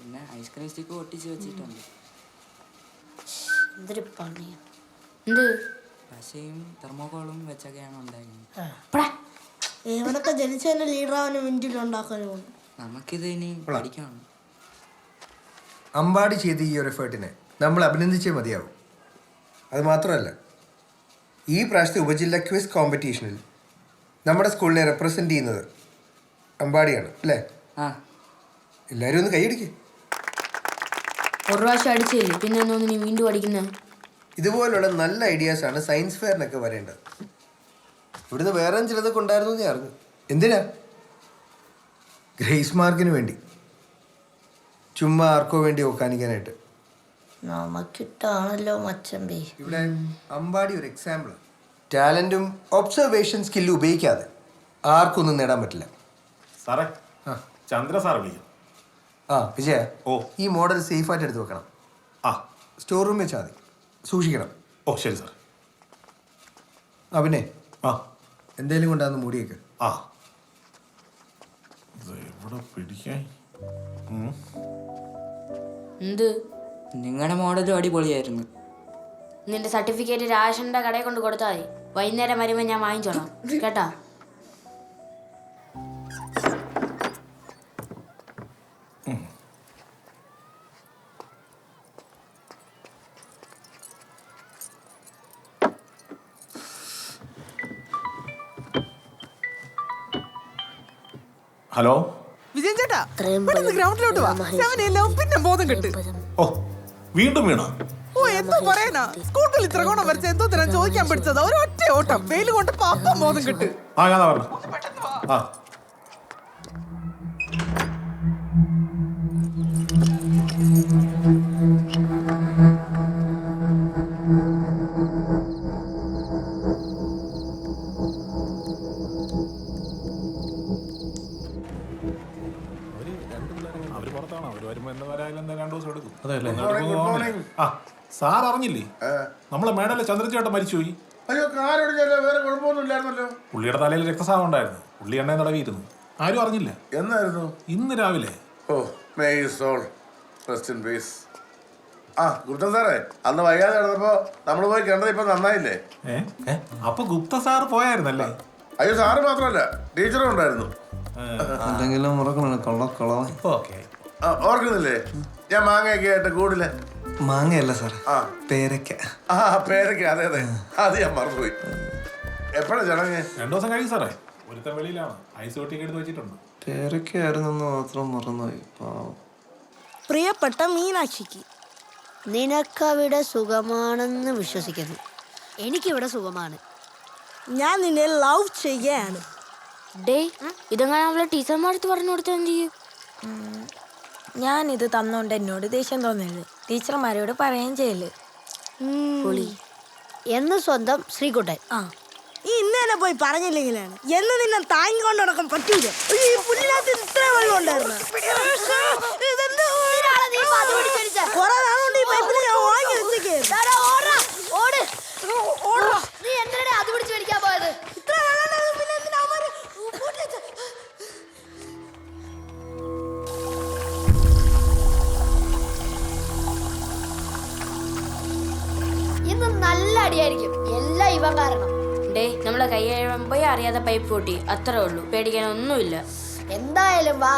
പിന്നെ ice cream stick ഒട്ടിച്ച് വെച്ചിട്ടുണ്ട്. എന്തൊരു പണിയാ. എന്ത് പശയും തെർമോക്കോളും വെച്ചൊക്കെയാണ് ഉണ്ടായിരുന്നത്. ഇവനൊക്കെ ജനിച്ചതിന്റെ ലീഡറാവാനും മിനിറ്റിലുണ്ടാക്കാനും നമുക്കിത് ഇനി പഠിക്കണം. അമ്പാടി ചെയ്ത ഈ ഒരു എഫേർട്ടിനെ നമ്മൾ അഭിനന്ദിച്ചേ മതിയാവും. അത് മാത്രമല്ല, ഈ പ്രാവശ്യത്തെ ഉപജില്ല ക്വിസ് കോമ്പറ്റീഷനിൽ നമ്മുടെ സ്കൂളിനെ റെപ്രസെൻ്റ് ചെയ്യുന്നത് അമ്പാടിയാണ് അല്ലേ? ആ, എല്ലാവരും ഒന്ന് കൈയടിക്കുക. ഒരു പ്രാവശ്യം അടിച്ചില്ലേ, പിന്നെ ഒന്നും നീ വീണ്ടും അടിക്കുന്നത്? ഇതുപോലുള്ള നല്ല ഐഡിയാസാണ് സയൻസ് ഫെയറിനൊക്കെ വരേണ്ടത്. ഇവിടുന്ന് വേറെ ചിലതൊക്കെ ഉണ്ടായിരുന്നു ഞാൻ അറിഞ്ഞു. എന്തിനാ? ഗ്രേസ് മാർക്കിന് വേണ്ടി, ചുമ്മാ ആർക്കോ വേണ്ടി ഓക്കാനിക്കാനായിട്ട്. നമുക്കിട്ടാണല്ലോ മച്ചമ്പി. ഇവിടെ അമ്പാടി ഒരു എക്സാമ്പിൾ. ടാലൻറ്റും ഒബ്സർവേഷൻ സ്കില്ലും ഉപയോഗിക്കാതെ ആർക്കൊന്നും നേടാൻ പറ്റില്ല. സാറേ, ചന്ദ്ര സാർ വിളിക്കും. ആ വിജയ, ഓ, ഈ മോഡൽ സേഫായിട്ട് എടുത്ത് വെക്കണം. ആ, സ്റ്റോർ റൂമിൽ വെച്ചാൽ മതി, സൂക്ഷിക്കണം. ഓ ശരി സാർ. ആ പിന്നെ ആ, എന്തേലും കൊണ്ടാന്ന് മൂടിയേക്ക്. ആ, എവിടെ പിടിക്കാൻ? എന്ത്? നിങ്ങളുടെ മോഡലും അടിപൊളിയായിരുന്നു. നിന്റെ സർട്ടിഫിക്കറ്റ് രാഷന്റെ കടയിൽ കൊണ്ട് കൊടുത്താൽ മതി. വൈകുന്നേരം വരുമ്പോൾ ഞാൻ വാങ്ങിച്ചോളാം കേട്ടാ. ഹലോ വിജയൻ ചേട്ടാ, ഗ്രൗണ്ടിലോട്ട് വാ. പിന്നെ ബോധം കിട്ട്. ഓ, വീണ്ടും വീണോ? ഓ, എന്തോ പറയാനാ. സ്കൂട്ടിൽ ഇത്ര ഗുണം വരച്ച എന്തോ തരാൻ ചോദിക്കാൻ പഠിച്ചത്. ഒരു ഒറ്റ ഓട്ടം വെയിൽ കൊണ്ട് പാപ്പം ബോധം കിട്ട്. ആ, ഞാൻ പറഞ്ഞു. ആ, അവര് പുറത്താണ്. അവര് വരുമ്പോ എന്താ വരാനും 2 ദിവസം എടുക്കും. ആ, സാർ അറിഞ്ഞില്ലേ, നമ്മളെ മേഡല്ലേ ചന്ദ്രചേട്ടൻ മരിച്ചുപോയി. അയ്യോ, കാലൊടിഞ്ഞല്ലോ, വേറെ കുഴപ്പമൊന്നുമില്ലായിരുന്നല്ലോ. പുള്ളിയുടെ തലയിൽ രക്തസ്രാവം ഉണ്ടായിരുന്നു. പുള്ളി എണ്ണ നടവിയിരുന്നു. ആരും അറിഞ്ഞില്ല. എന്നായിരുന്നു? ഇന്ന് രാവിലെ. ഓ, may his soul rest in peace. ആ, ഗുപ്തൻ സാറേ, അന്ന് വൈകാതെ നടന്നപ്പോ നമ്മൾ പോയി കണ്ടത് ഇപ്പൊ നന്നായില്ലേ? അപ്പൊ ഗുപ്ത സാർ പോയായിരുന്നല്ലേ? അയ്യോ, സാറ് മാത്രമല്ല, ടീച്ചറും ഉണ്ടായിരുന്നു. ഓർക്കുന്നില്ലേ, ഞാൻ മാങ്ങയൊക്കെ ആയിട്ട് കൂടില്ലേ? മാങ്ങയല്ല സാർ, ആ, പേരയ്ക്ക. ആ, പേരൊക്കെ, അതെ അതെ, അത് ഞാൻ മറന്നുപോയി. എപ്പോഴാ ചടങ്ങ്? 2 ദിവസം കഴിയും സാറേ. ഒരുത്തൻ വെളിയിലാണ്, ഐസ് ഒട്ടിയൊക്കെ എടുത്ത് വെച്ചിട്ടുണ്ട്. പേരയ്ക്കായിരുന്നെന്ന് മാത്രം മറന്നുപോയി. പ്രിയപ്പെട്ട മീനാക്ഷിക്ക്, നിനക്കവിടെ സുഖമാണെന്ന് വിശ്വസിക്കുന്നു. എനിക്കിവിടെ സുഖമാണ്. ഞാൻ നിന്നെ ലവ് ചെയ്യുകയാണ്. ഡേ, ഇതെങ്ങനെ അവളെ ടീച്ചർമാരടുത്ത് പറഞ്ഞു കൊടുത്താൽ എന്ത് ചെയ്യും? ഞാനിത് തന്നോണ്ട് എന്നോട് ദേഷ്യം തോന്നരുത്. ടീച്ചർമാരോട് പറയുകയും ചെയ്യല്. എന്ന് സ്വന്തം ശ്രീകുട്ടൻ. ഈ ഇന്ന് തന്നെ പോയി പറഞ്ഞില്ലെങ്കിലാണ് എന്ന് നിന്നെ താങ്ങിക്കൊണ്ട് നടക്കാൻ പറ്റൂല. ഈ പുല്ലിനകത്ത് ഇത്ര വെള്ളം ഉണ്ടായിരുന്നു. കുറെ നാളുകൊണ്ട് ഈ പൈപ്പിൽ ഞാൻ വാങ്ങി വെച്ചേക്കായിരുന്നു. ഇത്ര വെള്ളം പിന്നെ എന്തിനാ അവന്മാര് പൂട്ടിച്ച്? ഇന്ന് നല്ല അടിയായിരിക്കും, എല്ലാം ഇവൻ കാരണം. ഡേ, നമ്മളെ കൈ പോയി അറിയാതെ പൈപ്പ് പൊട്ടി, അത്രേ ഉള്ളൂ. പേടിക്കാനൊന്നുമില്ല. എന്തായാലും വാ.